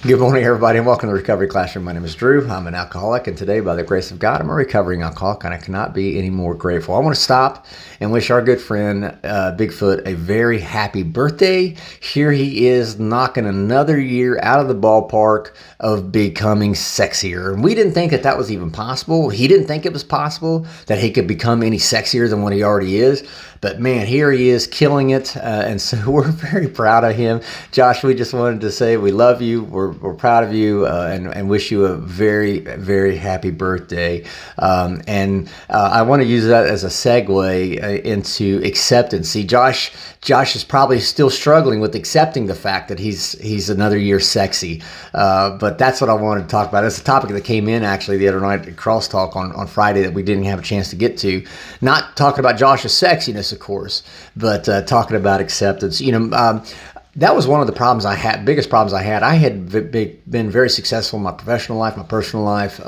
Good morning, everybody, and welcome to the Recovery Classroom. My name is Drew. I'm an alcoholic, and today, by the grace of God, I'm a recovering alcoholic, and I cannot be any more grateful. I want to stop and wish our good friend, Bigfoot, a very happy birthday. Here he is, knocking another year out of the ballpark of becoming sexier. And we didn't think that was even possible. He didn't think it was possible that he could become any sexier than what he already is. But man, here he is killing it, and so we're very proud of him. Josh, we just wanted to say we love you, we're proud of you, and wish you a very, very happy birthday. I want to use that as a segue into acceptance. See, Josh is probably still struggling with accepting the fact that he's another year sexy, but that's what I wanted to talk about. That's a topic that came in actually the other night at Crosstalk on Friday that we didn't have a chance to get to. Not talking about Josh's sexiness, of course, but talking about acceptance. That was one of the problems I had, biggest problems I had. I had been very successful in my professional life, my personal life.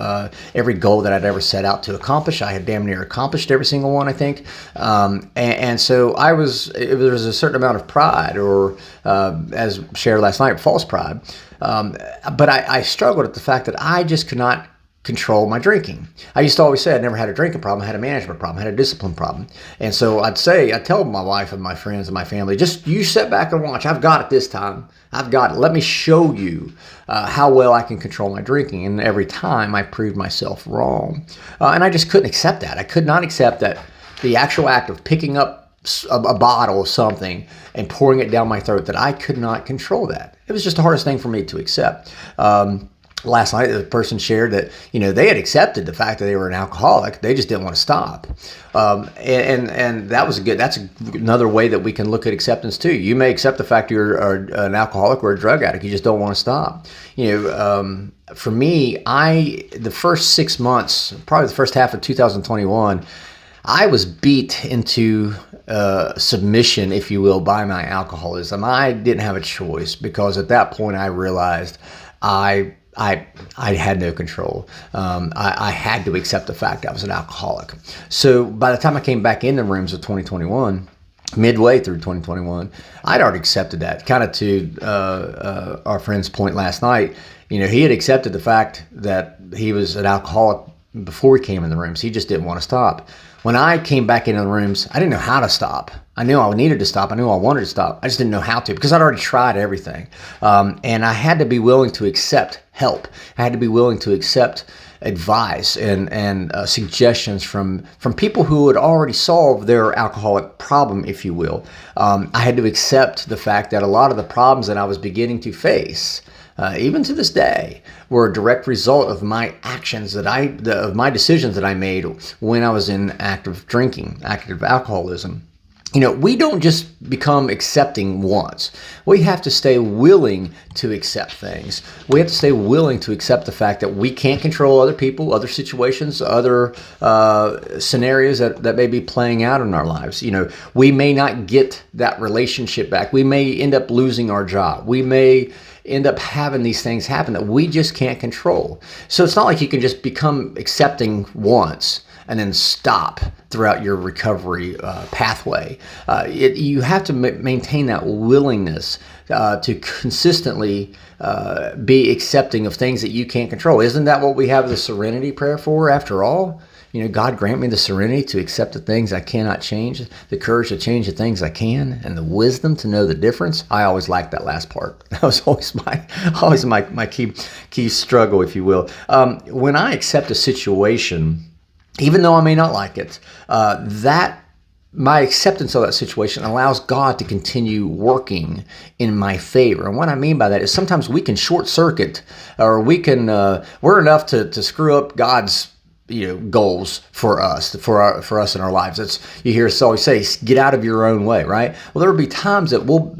Every goal that I'd ever set out to accomplish, I had damn near accomplished every single one, I think. And so there was a certain amount of pride, or as shared last night, false pride. But I struggled at the fact that I just could not control my drinking. I used to always say I never had a drinking problem, I had a management problem, I had a discipline problem. And so I'd tell my wife and my friends and my family, just you sit back and watch. I've got it this time. I've got it. Let me show you how well I can control my drinking. And every time I proved myself wrong. And I just couldn't accept that. I could not accept that the actual act of picking up a bottle of something and pouring it down my throat, that I could not control that. It was just the hardest thing for me to accept. Last night, the person shared that, they had accepted the fact that they were an alcoholic. They just didn't want to stop. And that was that's another way that we can look at acceptance too. You may accept the fact you're an alcoholic or a drug addict. You just don't want to stop. For me, the first 6 months, probably the first half of 2021, I was beat into submission, if you will, by my alcoholism. I didn't have a choice, because at that point I realized I had no control. I had to accept the fact I was an alcoholic. So by the time I came back in the rooms of 2021, midway through 2021, I'd already accepted that. Kind of to our friend's point last night, he had accepted the fact that he was an alcoholic before he came in the rooms. He just didn't want to stop. When I came back into the rooms, I didn't know how to stop. I knew I needed to stop. I knew I wanted to stop. I just didn't know how to, because I'd already tried everything. And I had to be willing to accept help. I had to be willing to accept advice and suggestions from people who had already solved their alcoholic problem, if you will. I had to accept the fact that a lot of the problems that I was beginning to face, even to this day, were a direct result of my actions of my decisions that I made when I was in active drinking, active alcoholism. We don't just become accepting once. We have to stay willing to accept things. We have to stay willing to accept the fact that we can't control other people, other situations, other scenarios that may be playing out in our lives. We may not get that relationship back. We may end up losing our job. We may end up having these things happen that we just can't control. So it's not like you can just become accepting once and then stop throughout your recovery pathway. You have to maintain that willingness to consistently be accepting of things that you can't control. Isn't that what we have the serenity prayer for, after all? God grant me the serenity to accept the things I cannot change, the courage to change the things I can, and the wisdom to know the difference. I always liked that last part. That was always my key struggle, if you will. When I accept a situation, even though I may not like it, my acceptance of that situation allows God to continue working in my favor. And what I mean by that is sometimes we can short circuit, or we're enough to screw up God's goals for us in our lives. You hear us always say, get out of your own way, right? Well, there will be times that we'll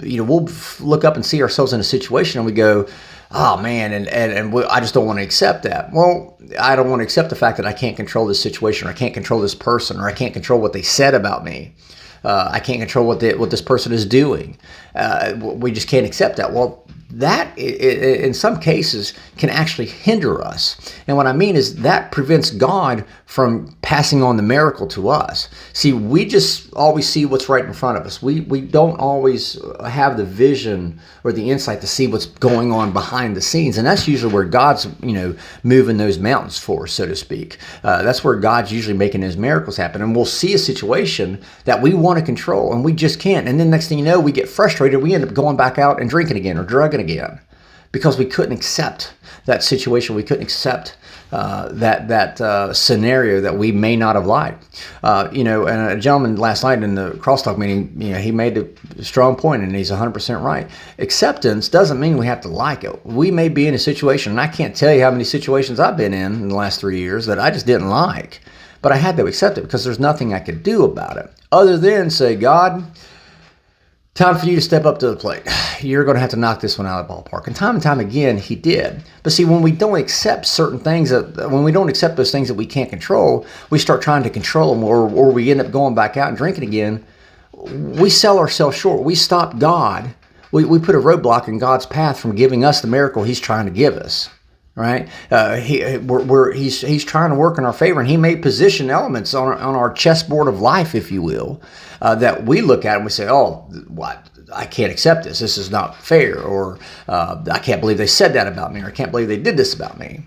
look up and see ourselves in a situation and we go, oh man, I just don't want to accept that. Well, I don't want to accept the fact that I can't control this situation, or I can't control this person, or I can't control what they said about me. I can't control what this person is doing. We just can't accept that. Well, that in some cases can actually hinder us. And what I mean is that prevents God from passing on the miracle to us. See, we just always see what's right in front of us. We don't always have the vision or the insight to see what's going on behind the scenes. And that's usually where God's, moving those mountains for us, so to speak. That's where God's usually making his miracles happen. And we'll see a situation that we want to control and we just can't. And then next thing you know, we get frustrated. We end up going back out and drinking again or drugging again because we couldn't accept that situation. We couldn't accept that scenario that we may not have liked. And a gentleman last night in the crosstalk meeting, he made a strong point, and he's 100% right. Acceptance doesn't mean we have to like it. We may be in a situation, and I can't tell you how many situations I've been in the last 3 years that I just didn't like, but I had to accept it because there's nothing I could do about it other than say, God, time for you to step up to the plate. You're going to have to knock this one out of the ballpark. And time again, he did. But see, when we don't accept certain things, when we don't accept those things that we can't control, we start trying to control them, or we end up going back out and drinking again. We sell ourselves short. We stop God. We put a roadblock in God's path from giving us the miracle he's trying to give us. Right? He's trying to work in our favor, and he may position elements on our chessboard of life, if you will, that we look at and we say, oh, what? I can't accept this. This is not fair. Or I can't believe they said that about me. Or I can't believe they did this about me.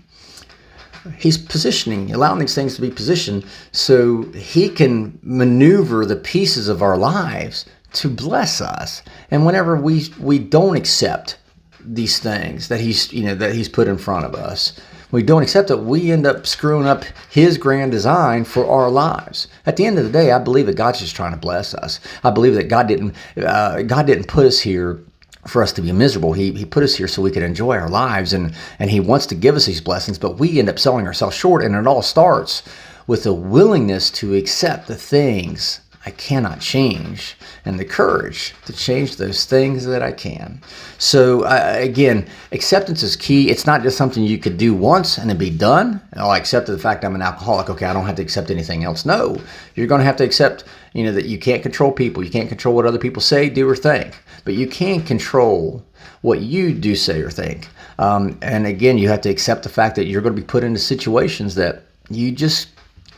He's allowing these things to be positioned so he can maneuver the pieces of our lives to bless us. And whenever we don't accept these things that he's put in front of us, we don't accept it, we end up screwing up his grand design for our lives. At the end of the day, I believe that God's just trying to bless us. I believe that God didn't put us here for us to be miserable. He put us here so we could enjoy our lives, and he wants to give us these blessings, but we end up selling ourselves short, and it all starts with a willingness to accept the things I cannot change and the courage to change those things that I can. So again, acceptance is key. It's not just something you could do once and then be done. I accepted the fact I'm an alcoholic. Okay, I don't have to accept anything else. No, you're going to have to accept, that you can't control people. You can't control what other people say, do, or think. But you can control what you do, say, or think. And again, you have to accept the fact that you're going to be put into situations that you just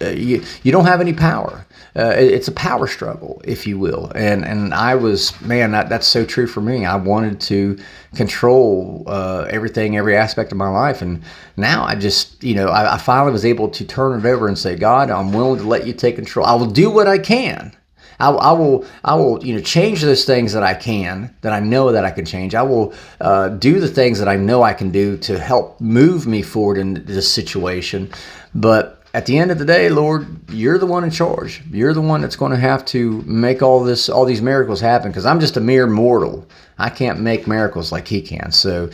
you don't have any power. It's a power struggle, if you will. And I was, that's so true for me. I wanted to control everything, every aspect of my life. And now I just, I finally was able to turn it over and say, God, I'm willing to let you take control. I will do what I can. I will, change those things that I can, that I know that I can change. I will do the things that I know I can do to help move me forward in this situation. But at the end of the day, Lord, you're the one in charge. You're the one that's going to have to make all these miracles happen, because I'm just a mere mortal. I can't make miracles like he can. So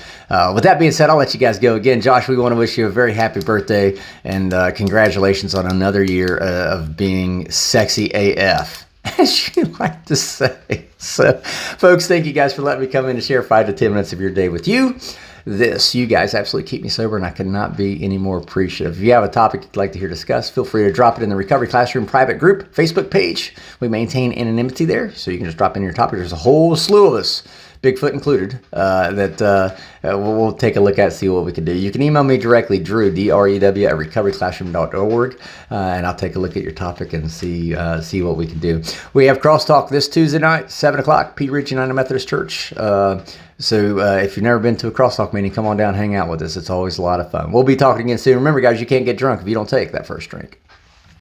with that being said, I'll let you guys go. Again, Josh, we want to wish you a very happy birthday, and congratulations on another year of being sexy AF, as you like to say. So, folks, thank you guys for letting me come in and share 5 to 10 minutes of your day with you. You guys absolutely keep me sober, and I could not be any more appreciative. If you have a topic you'd like to hear discussed, feel free to drop it in the Recovery Classroom private group Facebook page. We maintain anonymity there, so you can just drop in your topic. There's a whole slew of us, Bigfoot included, that we'll take a look at, see what we can do. You can email me directly, Drew, D-R-E-W, at recoveryclassroom.org, and I'll take a look at your topic and see what we can do. We have Crosstalk this Tuesday night, 7 o'clock, Pete Ridge United Methodist Church. So if you've never been to a Crosstalk meeting, come on down, hang out with us. It's always a lot of fun. We'll be talking again soon. Remember, guys, you can't get drunk if you don't take that first drink.